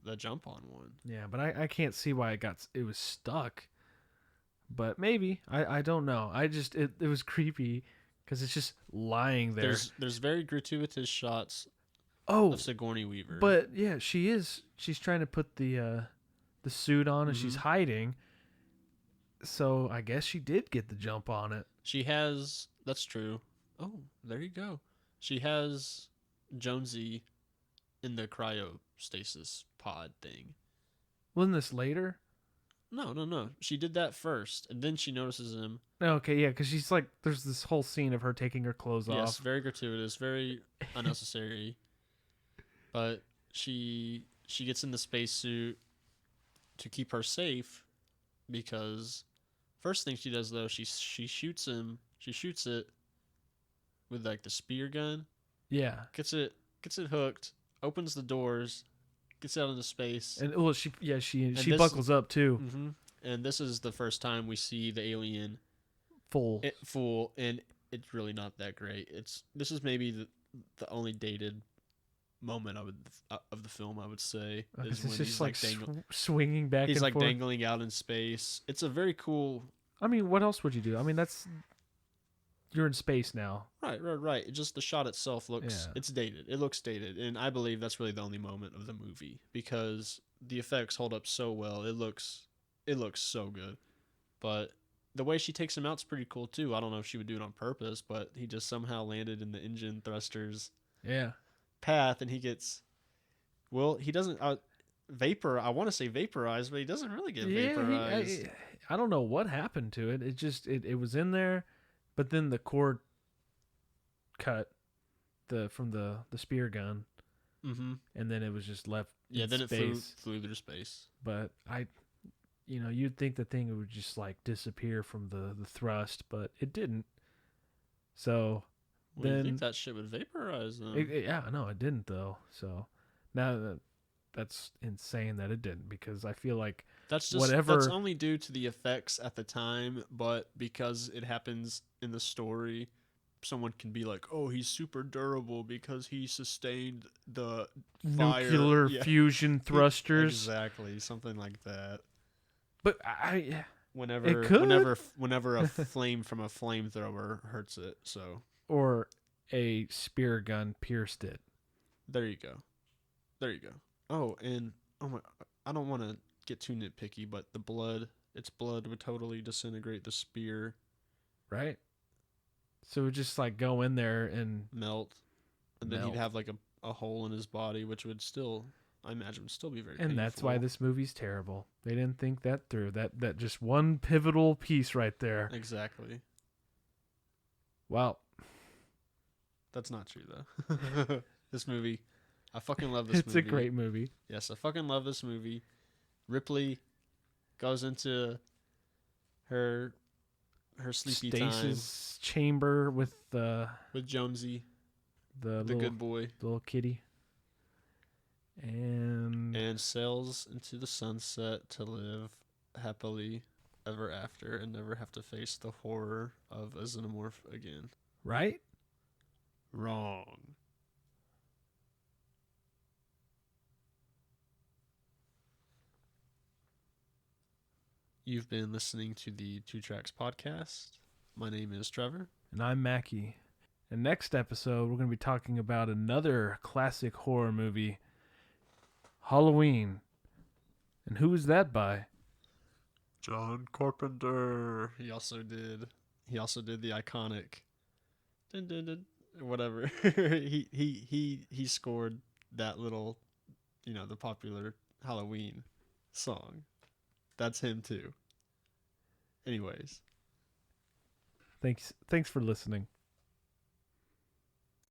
the jump on one. Yeah, but I can't see why it was stuck. But maybe I don't know. It was creepy because it's just lying there. There's very gratuitous shots. Of Sigourney Weaver. But yeah, she's trying to put the suit on and she's hiding. So I guess she did get the jump on it. She has. That's true. Oh, there you go. She has Jonesy in the cryostasis pod thing. Wasn't this later? No. She did that first, and then she notices him. Okay, yeah, because she's like, there's this whole scene of her taking her clothes off. Yes, very gratuitous, very unnecessary. But she gets in the spacesuit to keep her safe, because first thing she does though, she shoots him. She shoots it with like the spear gun. Yeah. Gets it hooked. Opens the doors. Gets out into space. And well, she buckles up too. Mm-hmm. And this is the first time we see the alien full, and it's really not that great. This is maybe the only dated moment of the film, I would say, is when he's like swinging back. He's and like forth. dangling out in space. It's a very cool. I mean, what else would you do? I mean, you're in space now. Right. Just the shot itself looks. Yeah. It's dated. It looks dated, and I believe that's really the only moment of the movie because the effects hold up so well. It looks so good, but the way she takes him out is pretty cool too. I don't know if she would do it on purpose, but he just somehow landed in the engine thrusters. Yeah. Path, and he gets. Well, he doesn't. Vapor. I want to say vaporized, but he doesn't really get vaporized. I don't know what happened to it. It just it was in there, but then the cord cut from the spear gun, and then it was just left. Yeah, then space. It flew through space. But you'd think the thing would just like disappear from the thrust, but it didn't. So. Well, then, you think that shit would vaporize them? It didn't though. So now that's insane that it didn't, because I feel like that's only due to the effects at the time, but because it happens in the story, someone can be like, "Oh, he's super durable because he sustained the nuclear fusion thrusters." Exactly, something like that. But whenever a flame from a flamethrower hurts it, so. Or a spear gun pierced it. There you go. Oh, and I don't want to get too nitpicky, but its blood would totally disintegrate the spear. Right? So it would just like go in there and melt. And then he'd have like a hole in his body, which would still, I imagine, would still be very painful. That's why this movie's terrible. They didn't think that through. That just one pivotal piece right there. Exactly. Wow. That's not true, though. This movie, I fucking love this movie. It's a great movie. Yes, I fucking love this movie. Ripley goes into her sleepy stasis chamber with Jonesy, the good boy, the little kitty, and sails into the sunset to live happily ever after and never have to face the horror of a xenomorph again. Right? Wrong. You've been listening to the Two Tracks podcast. My name is Trevor. And I'm Mackie. And next episode, we're going to be talking about another classic horror movie, Halloween. And who is that by? John Carpenter. He also did the iconic dun, dun, dun, whatever. he scored that little, the popular Halloween song. That's him too. Anyways. Thanks for listening.